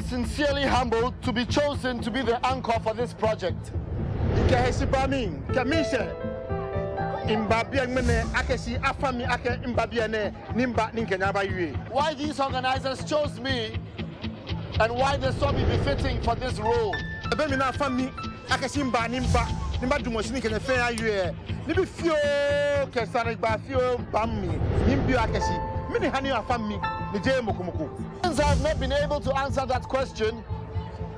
sincerely humbled to be chosen to be the anchor for this project. Why these organizers chose me and why they saw me befitting for this role. Since I have not been able to answer that question,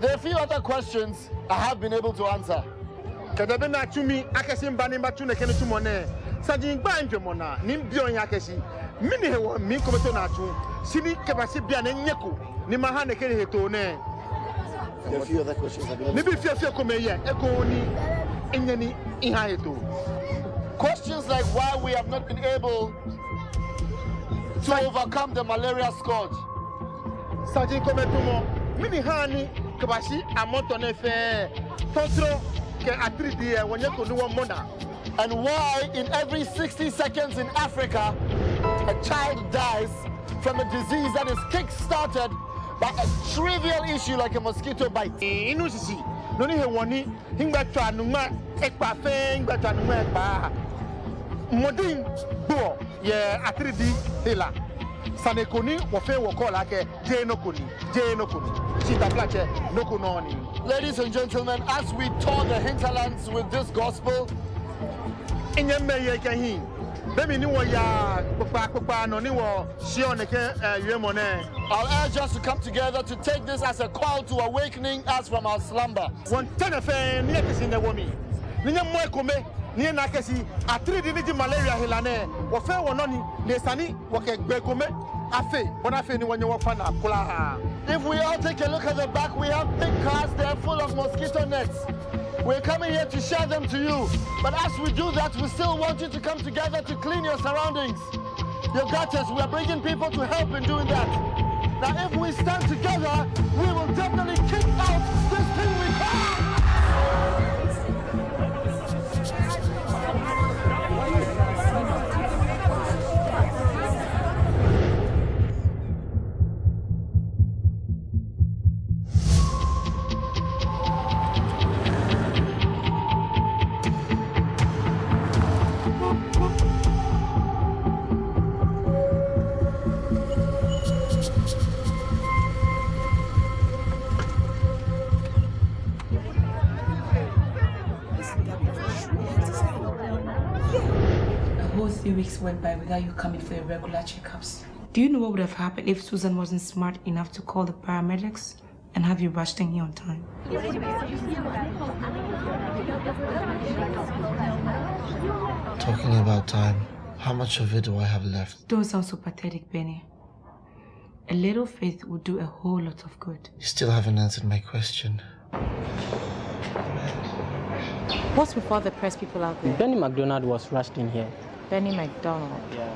there are a few other questions I have been able to answer. A few other questions I've been able to questions like why we have not been able to overcome the malaria scourge. And why in every 60 seconds in Africa a child dies from a disease that is kick-started by a trivial issue like a mosquito bite. Ladies and gentlemen, as we tour the hinterlands with this gospel, I'll urge us to come together to take this as a call to awakening us from our slumber. If we all take a look at the back, we have big cars there full of mosquito nets. We're coming here to share them to you. But as we do that, we still want you to come together to clean your surroundings. Your gutters, we are bringing people to help in doing that. Now, if we stand together, we will definitely kick out this thing we call. Weeks went by without you coming for your regular checkups. Do you know what would have happened if Susan wasn't smart enough to call the paramedics and have you rushed in here on time? Talking about time, how much of it do I have left? Don't sound so pathetic, Benny. A little faith would do a whole lot of good. You still haven't answered my question. What's with all the press people out there? Benny McDonald was rushed in here. Benny McDonald? Yeah.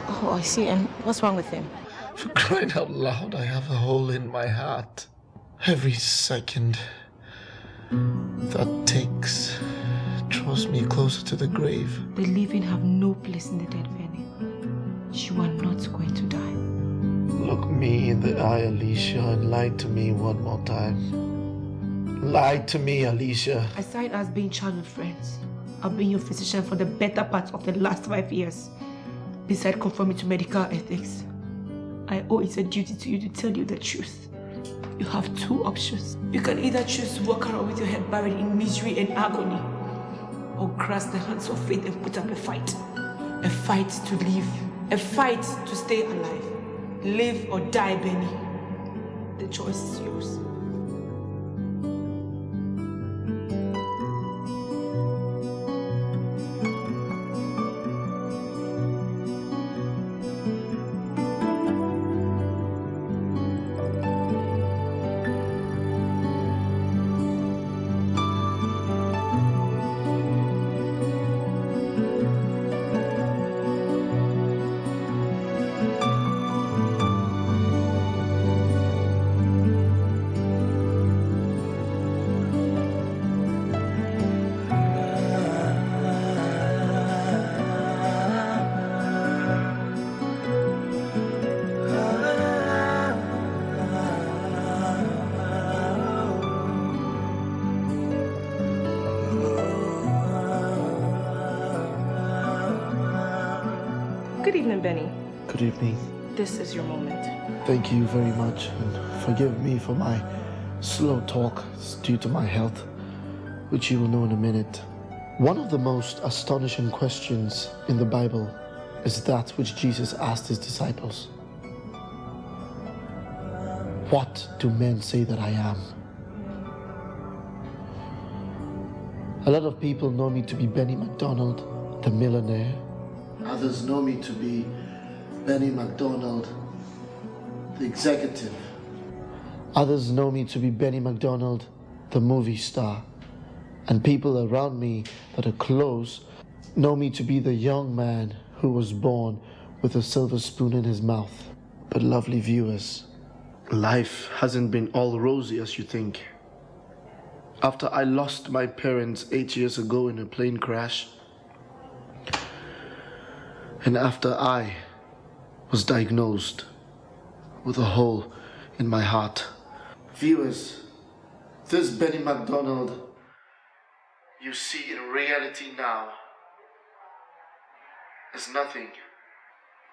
Oh, I see. And what's wrong with him? For crying out loud, I have a hole in my heart. Every second that takes draws me closer to the grave. The living have no place in the dead, Benny. You are not going to die. Look me in the eye, Alicia, and lie to me one more time. Lie to me, Alicia. Aside us being childhood friends, I've been your physician for the better part of the last 5 years. Beside conforming to medical ethics, I owe it a duty to you to tell you the truth. You have two options. You can either choose to walk around with your head buried in misery and agony, or grasp the hands of faith and put up a fight. A fight to live. A fight to stay alive. Live or die, Benny. The choice is yours. Good evening, Benny. Good evening. This is your moment. Thank you very much, and forgive me for my slow talk. It's due to my health, which you will know in a minute. One of the most astonishing questions in the Bible is that which Jesus asked his disciples. What do men say that I am? A lot of people know me to be Benny McDonald, the millionaire. Others know me to be Benny McDonald, the executive. Others know me to be Benny McDonald, the movie star. And people around me that are close know me to be the young man who was born with a silver spoon in his mouth. But lovely viewers, life hasn't been all rosy as you think. After I lost my parents 8 years ago in a plane crash, and after I was diagnosed with a hole in my heart. Viewers, this Benny McDonald you see in reality now is nothing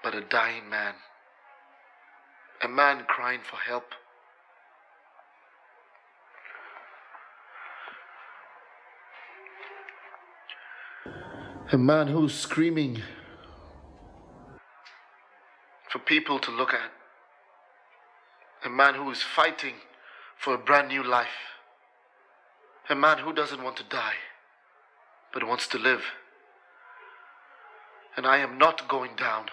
but a dying man. A man crying for help. A man who's screaming for people to look at. A man who is fighting for a brand new life. A man who doesn't want to die, but wants to live. And I am not going down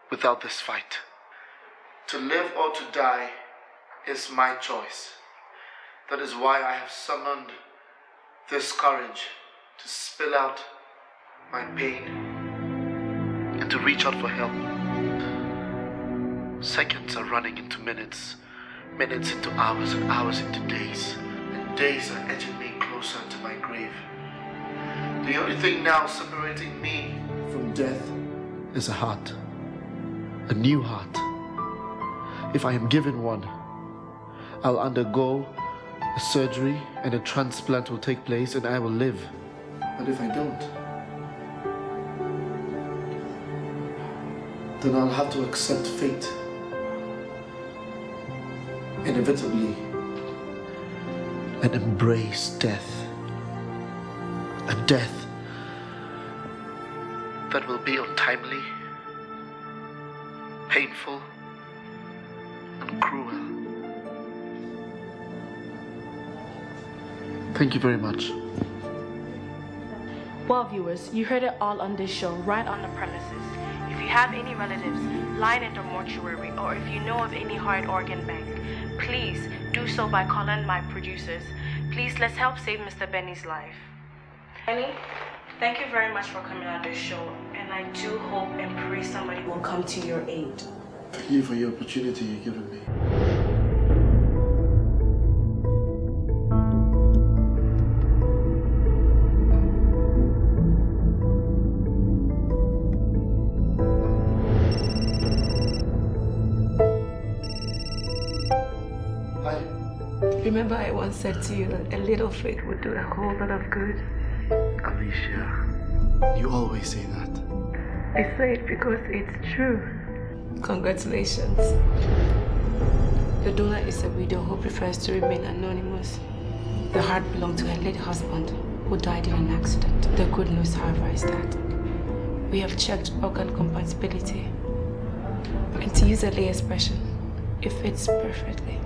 without this fight. To live or to die is my choice. That is why I have summoned this courage to spill out my pain and to reach out for help. Seconds are running into minutes, minutes into hours, and hours into days, and days are edging me closer to my grave. The only thing now separating me from death is a heart, a new heart. If I am given one, I'll undergo a surgery and a transplant will take place and I will live. But if I don't, then I'll have to accept fate. Inevitably, and embrace death. A death that will be untimely, painful, and cruel. Thank you very much. Well, viewers, you heard it all on this show, right on the premises. If you have any relatives lying in the mortuary, or if you know of any heart organ bank, please do so by calling my producers. Please, let's help save Mr. Benny's life. Benny, thank you very much for coming on this show, and I do hope and pray somebody will come to your aid. Thank you for the opportunity you've given me. Remember I once said to you that a little faith would do a whole lot of good? Alicia, you always say that. I say it because it's true. Congratulations. The donor is a widow who prefers to remain anonymous. The heart belonged to her late husband who died in an accident. The good news, however, is that we have checked organ compatibility. And to use a lay expression, it fits perfectly.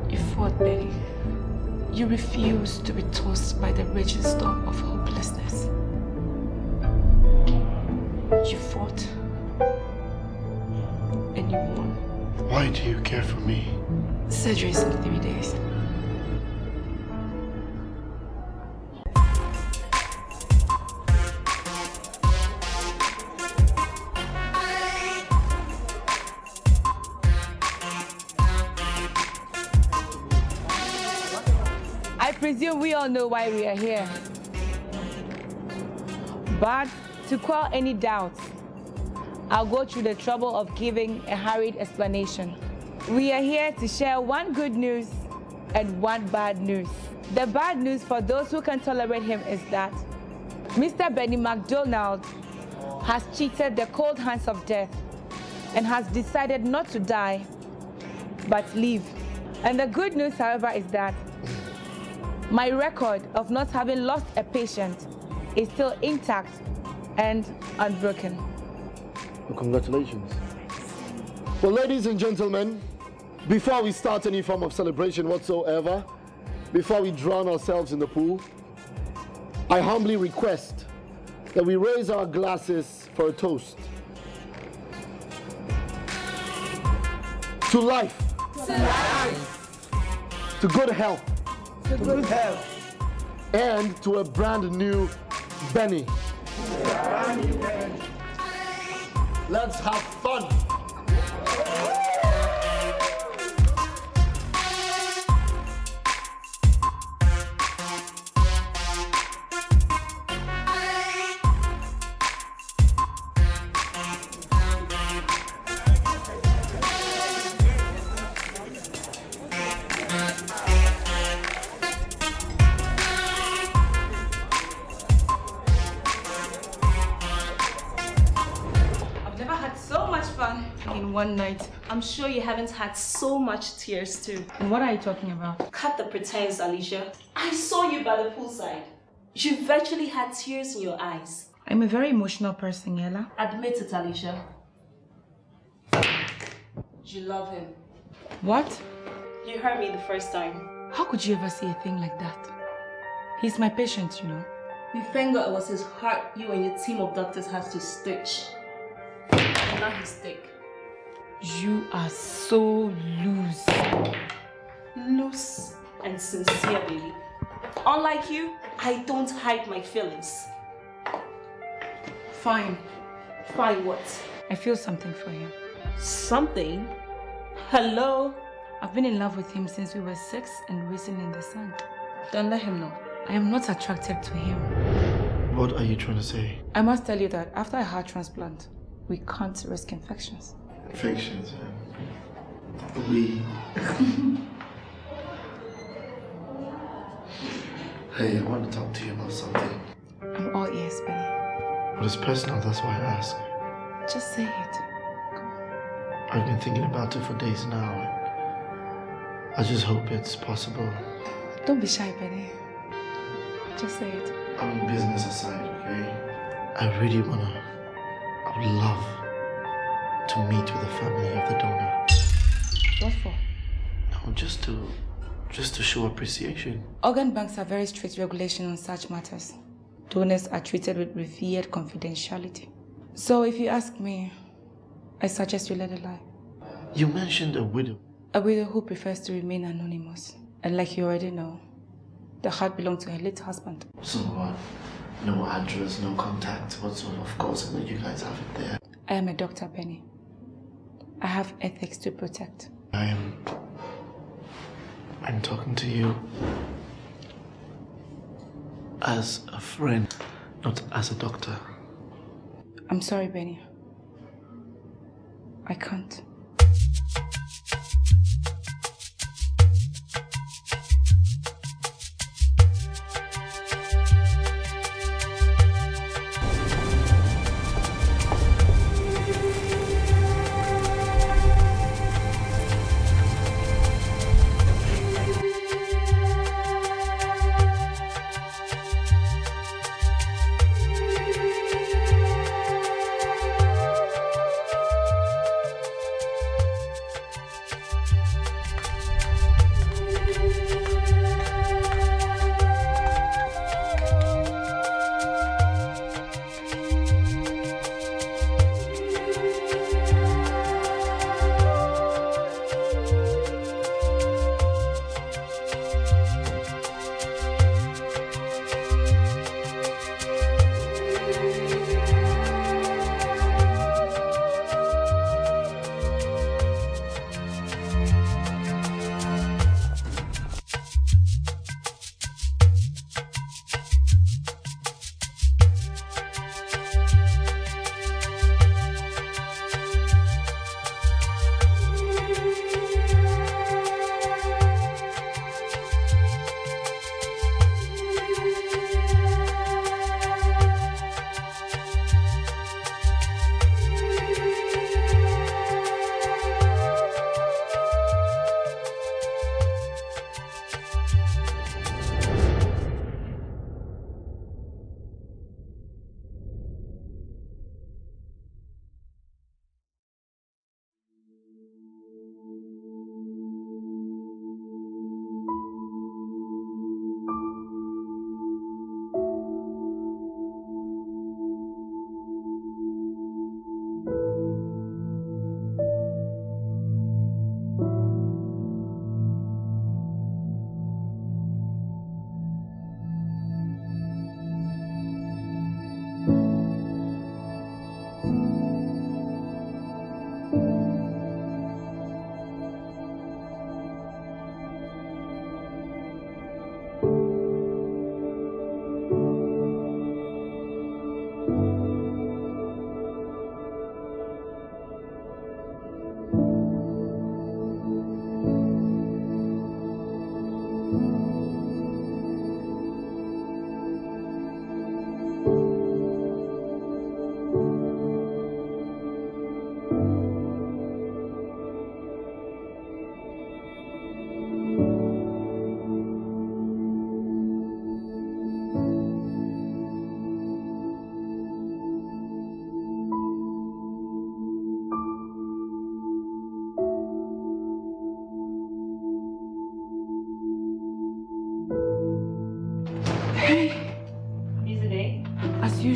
You fought, Benny. You refused to be tossed by the raging storm of hopelessness. You fought, and you won. Why do you care for me? Surgery is in 3 days. I presume we all know why we are here. But to quell any doubts, I'll go through the trouble of giving a hurried explanation. We are here to share one good news and one bad news. The bad news for those who can tolerate him is that Mr. Benny McDonald has cheated the cold hands of death and has decided not to die, but live. And the good news, however, is that my record of not having lost a patient is still intact and unbroken. Well, congratulations. Well, ladies and gentlemen, before we start any form of celebration whatsoever, before we drown ourselves in the pool, I humbly request that we raise our glasses for a toast. To life. To life. To good health. To good health. And to a brand new Benny. Let's have fun. One night. I'm sure you haven't had so much tears too. And what are you talking about? Cut the pretense, Alicia. I saw you by the poolside. You virtually had tears in your eyes. I'm a very emotional person, Yella. Admit it, Alicia. You love him. What? You heard me the first time. How could you ever say a thing like that? He's my patient, you know. We thank God it was his heart you and your team of doctors had to stitch. And not his stick. You are so loose. Loose and sincere, baby. Unlike you, I don't hide my feelings. Fine. Fine what? I feel something for him. Something? Hello? I've been in love with him since we were 6 and racing in the sun. Don't let him know. I am not attracted to him. What are you trying to say? I must tell you that after a heart transplant, we can't risk infections. Infections? We... Hey, I want to talk to you about something. I'm all ears, Benny. Well, it's personal, that's why I ask. Just say it. I've been thinking about it for days now. I just hope it's possible. Don't be shy, Benny. Just say it. I mean, business aside, okay? I really I would love to meet with the family of the donor. What for? No, just to show appreciation. Organ banks have very strict regulation on such matters. Donors are treated with revered confidentiality. So if you ask me, I suggest you let it lie. You mentioned a widow. A widow who prefers to remain anonymous. And like you already know, the heart belonged to her late husband. So what? No address, no contact whatsoever. Of course, I know you guys have it there. I am a doctor, Benny. I have ethics to protect. I'm talking to you as a friend, not as a doctor. I'm sorry, Benny. I can't.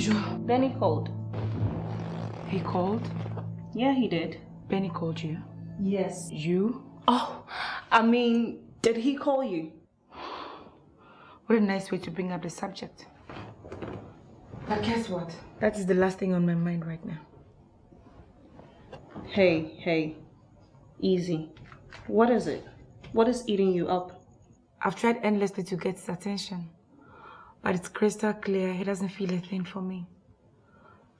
usual. Benny called. He called? Yeah, he did. Benny called you? Yes. You? Oh, I mean, did he call you? What a nice way to bring up the subject. But guess what? That is the last thing on my mind right now. Hey. Easy. What is it? What is eating you up? I've tried endlessly to get his attention. But it's crystal clear he doesn't feel a thing for me.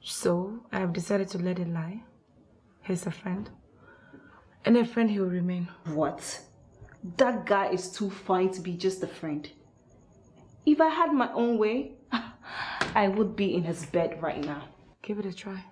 So, I have decided to let it lie. He's a friend. And a friend he will remain. What? That guy is too fine to be just a friend. If I had my own way, I would be in his bed right now. Give it a try.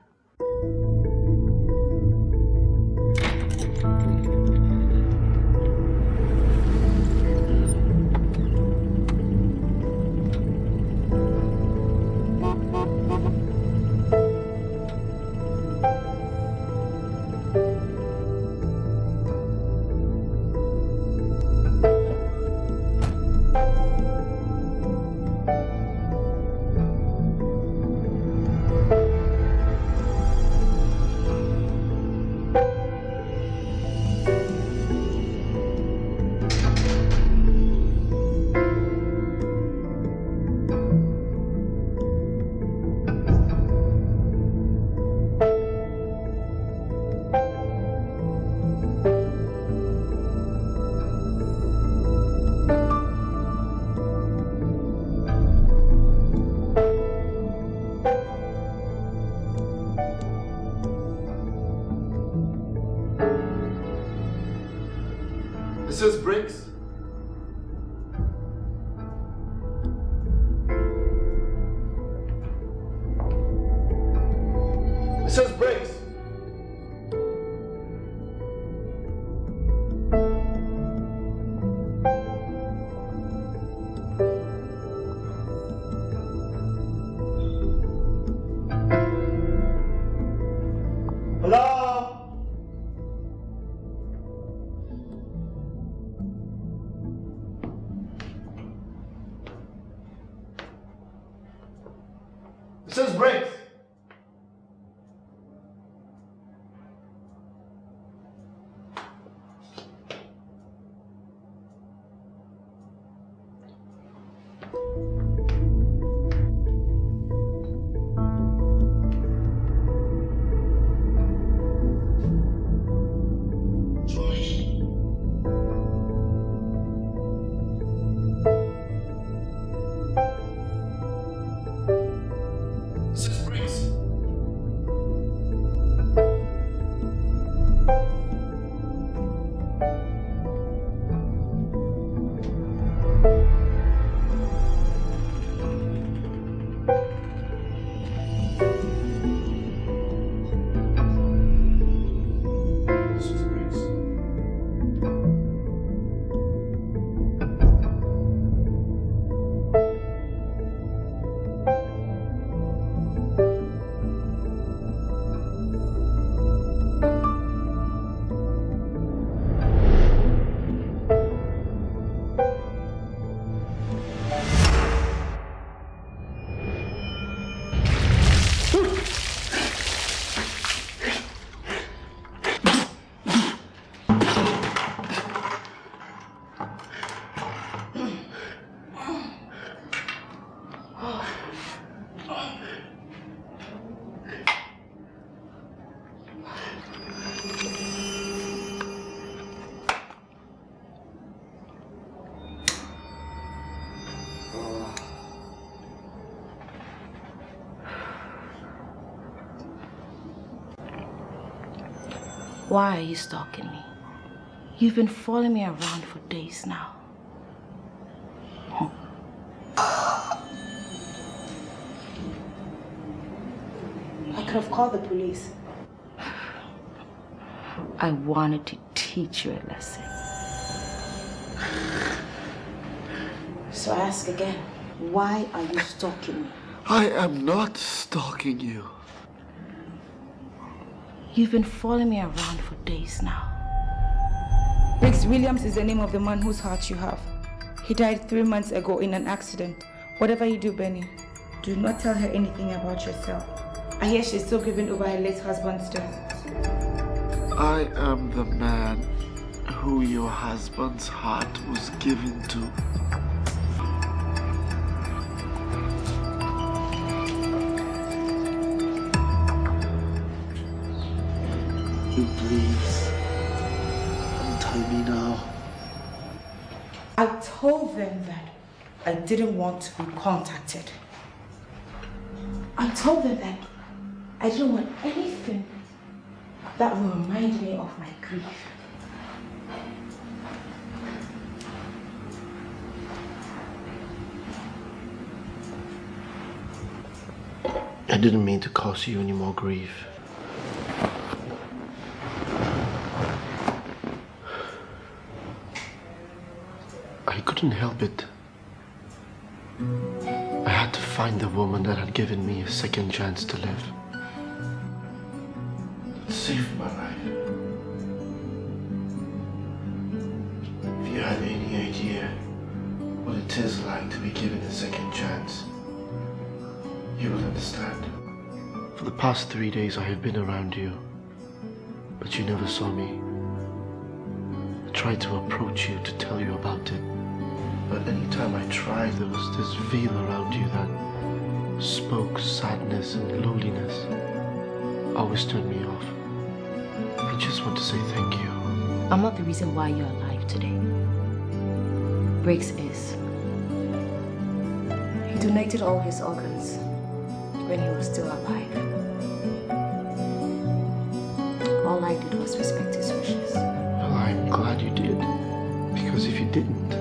Mrs. Briggs? Mrs. Briggs? Hello? Mrs. Briggs? Mrs. Briggs? Mrs. Briggs? Why are you stalking me? You've been following me around for days now. I could have called the police. I wanted to teach you a lesson. So I ask again, why are you stalking me? I am not stalking you. You've been following me around for days now. Briggs Williams is the name of the man whose heart you have. He died 3 months ago in an accident. Whatever you do, Benny, Do not tell her anything about yourself. I hear she's still grieving over her late husband's death. I am the man who your husband's heart was given to. You please untie me now. I told them that I didn't want to be contacted. I told them that I didn't want anything that will remind me of my grief. I didn't mean to cause you any more grief. I couldn't help it. I had to find the woman that had given me a second chance to live. It saved my life. If you had any idea what it is like to be given a second chance, you will understand. For the past 3 days I have been around you, but you never saw me. I tried to approach you to tell you about it. But anytime I tried, there was this veil around you that spoke sadness and loneliness. Always turned me off. I just want to say thank you. I'm not the reason why you're alive today. Briggs is. He donated all his organs when he was still alive. All I did was respect his wishes. Well, I'm glad you did. Because if you didn't,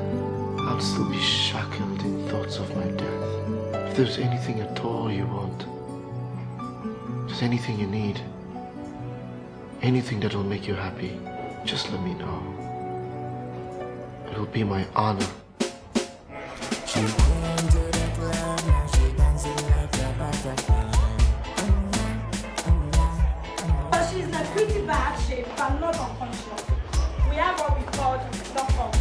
I'll still be shackled in thoughts of my death. If there's anything at all you want, if there's anything you need, anything that'll make you happy, just let me know. It'll be my honor. She's in a pretty bad shape, but not unconscious. We have what we call knock-off.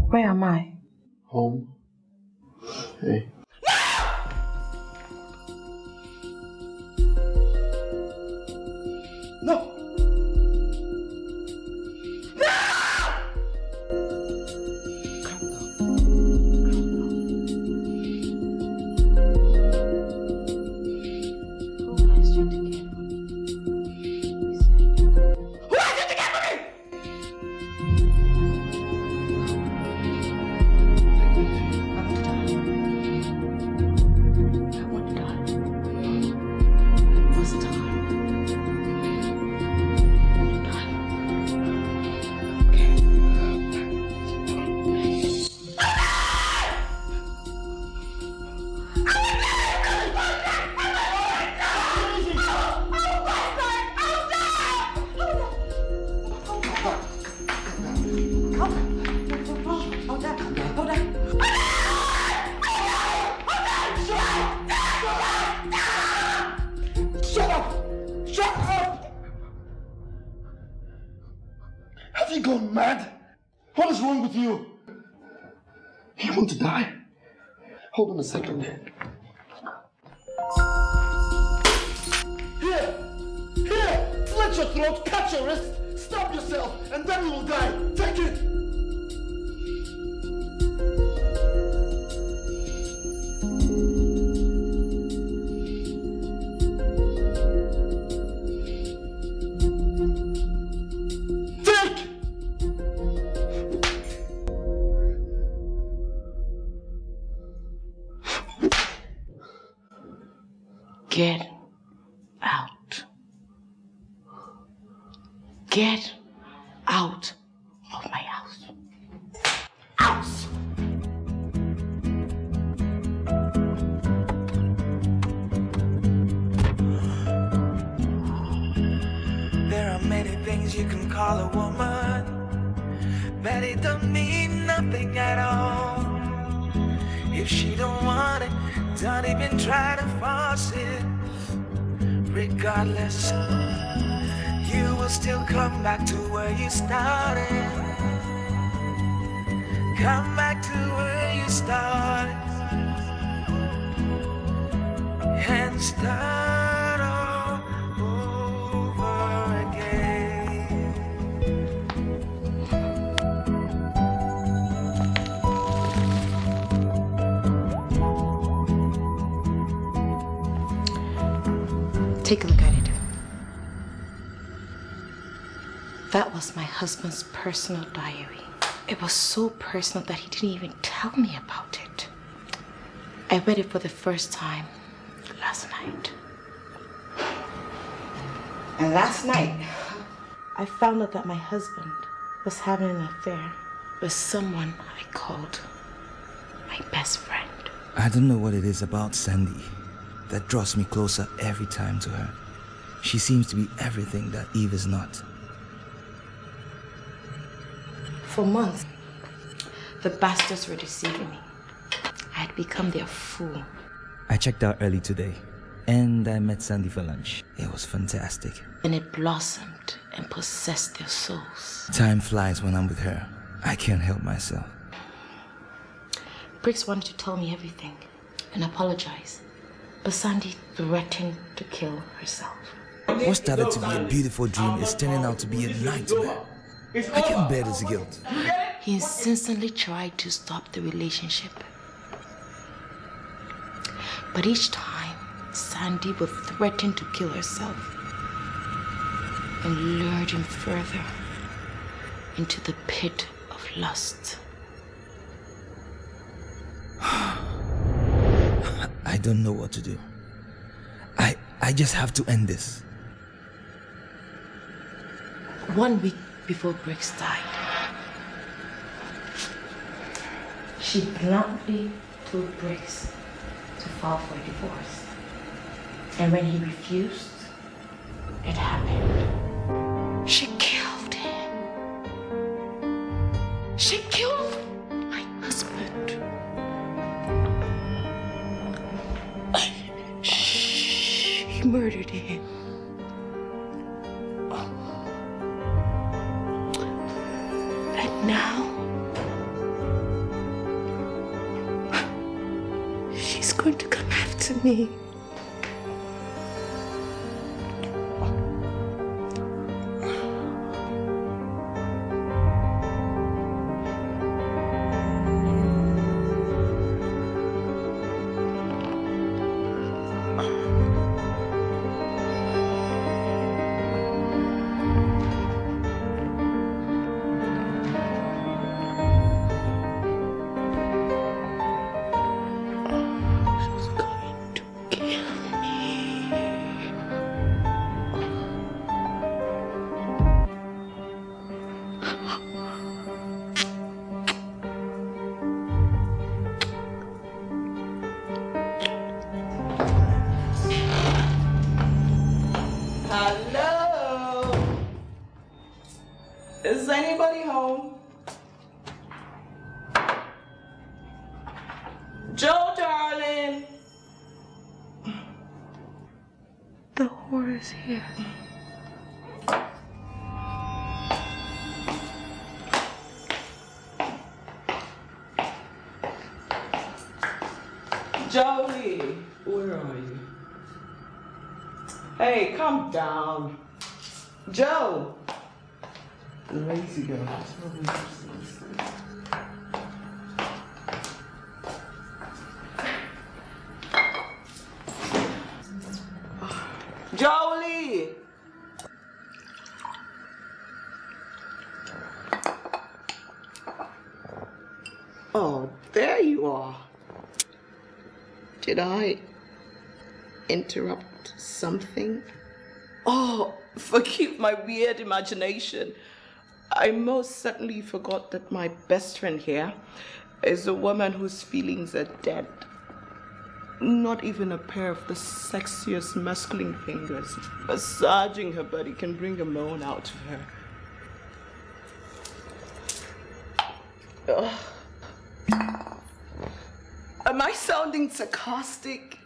Where am I? Home. Hey. No! Hold on a second. Here! Slit your throat, cut your wrist, stab yourself, and then you will die. Take it! Get out of my house. Out! There are many things you can call a woman, but it don't mean nothing at all. If she don't want it, don't even try to force it. Regardless, you will still come back to where you started. Come back to where you started and start all over again. Take a look at it. That was my husband's personal diary. It was so personal that he didn't even tell me about it. I read it for the first time last night. And last night, I found out that my husband was having an affair with someone I called my best friend. I don't know what it is about Sandy that draws me closer every time to her. She seems to be everything that Eve is not. For months, the bastards were deceiving me. I had become their fool. I checked out early today, and I met Sandy for lunch. It was fantastic. And it blossomed and possessed their souls. Time flies when I'm with her. I can't help myself. Briggs wanted to tell me everything and apologize, but Sandy threatened to kill herself. What started to be a beautiful dream is turning out to be a nightmare. I can't bear this guilt. He insistently tried to stop the relationship. But each time, Sandy would threaten to kill herself and lured him further into the pit of lust. I don't know what to do. I just have to end this. 1 week before Briggs died, she bluntly told Briggs to file for a divorce. And when he refused, it happened. She killed him. She killed my husband. She murdered him. And now, she's going to come after me. Hello? Is anybody home? Joe, darling. The whore is here. Jolie, where are you? Hey, calm down. Joe. Lazy girl. Jolie. Oh, there you are. Did I interrupt something? Oh, forgive my weird imagination. I most certainly forgot that my best friend here is a woman whose feelings are dead. Not even a pair of the sexiest masculine fingers massaging her body can bring a moan out of her. Ugh. Am I sounding sarcastic?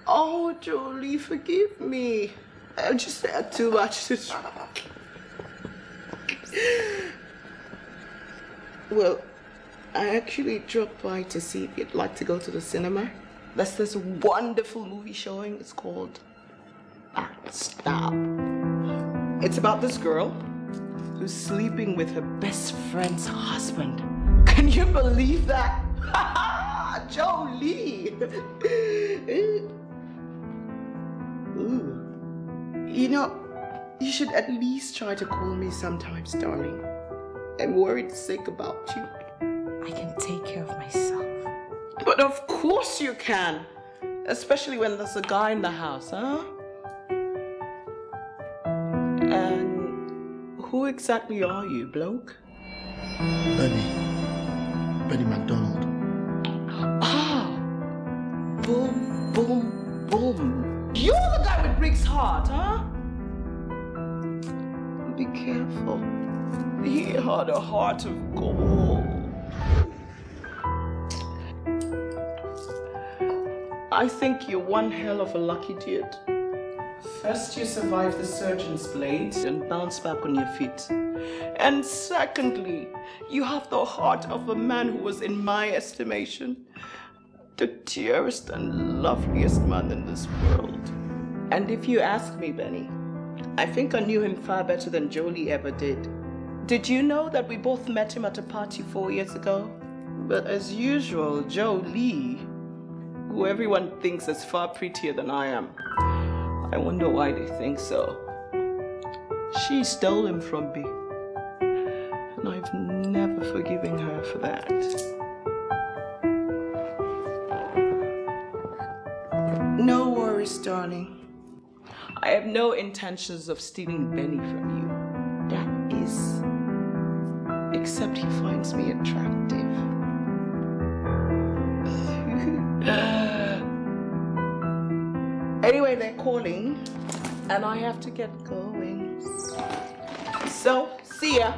Oh, Jolie, forgive me. I just had too much to drink. Well, I actually dropped by to see if you'd like to go to the cinema. There's this wonderful movie showing. It's called Backstab. It's about this girl who's sleeping with her best friend's husband. Can you believe that? Jolie! Ooh. You know, you should at least try to call me sometimes, darling. I'm worried sick about you. I can take care of myself. But of course you can. Especially when there's a guy in the house, huh? And who exactly are you, bloke? Benny McDonald. Ah! Boom, boom, boom. You're the guy with Rick's heart, huh? Be careful. He had a heart of gold. I think you're one hell of a lucky dude. First, you survived the surgeon's blade and bounced back on your feet. And secondly, you have the heart of a man who was, in my estimation, the dearest and loveliest man in this world. And if you ask me, Benny, I think I knew him far better than Jolie ever did. Did you know that we both met him at a party 4 years ago? But as usual, Jolie, who everyone thinks is far prettier than I am, I wonder why they think so. She stole him from me, and I've never forgiven her for that. No worries, darling. I have no intentions of stealing Benny from you. That is, except he finds me attractive. Anyway, they're calling, and I have to get going. So, see ya.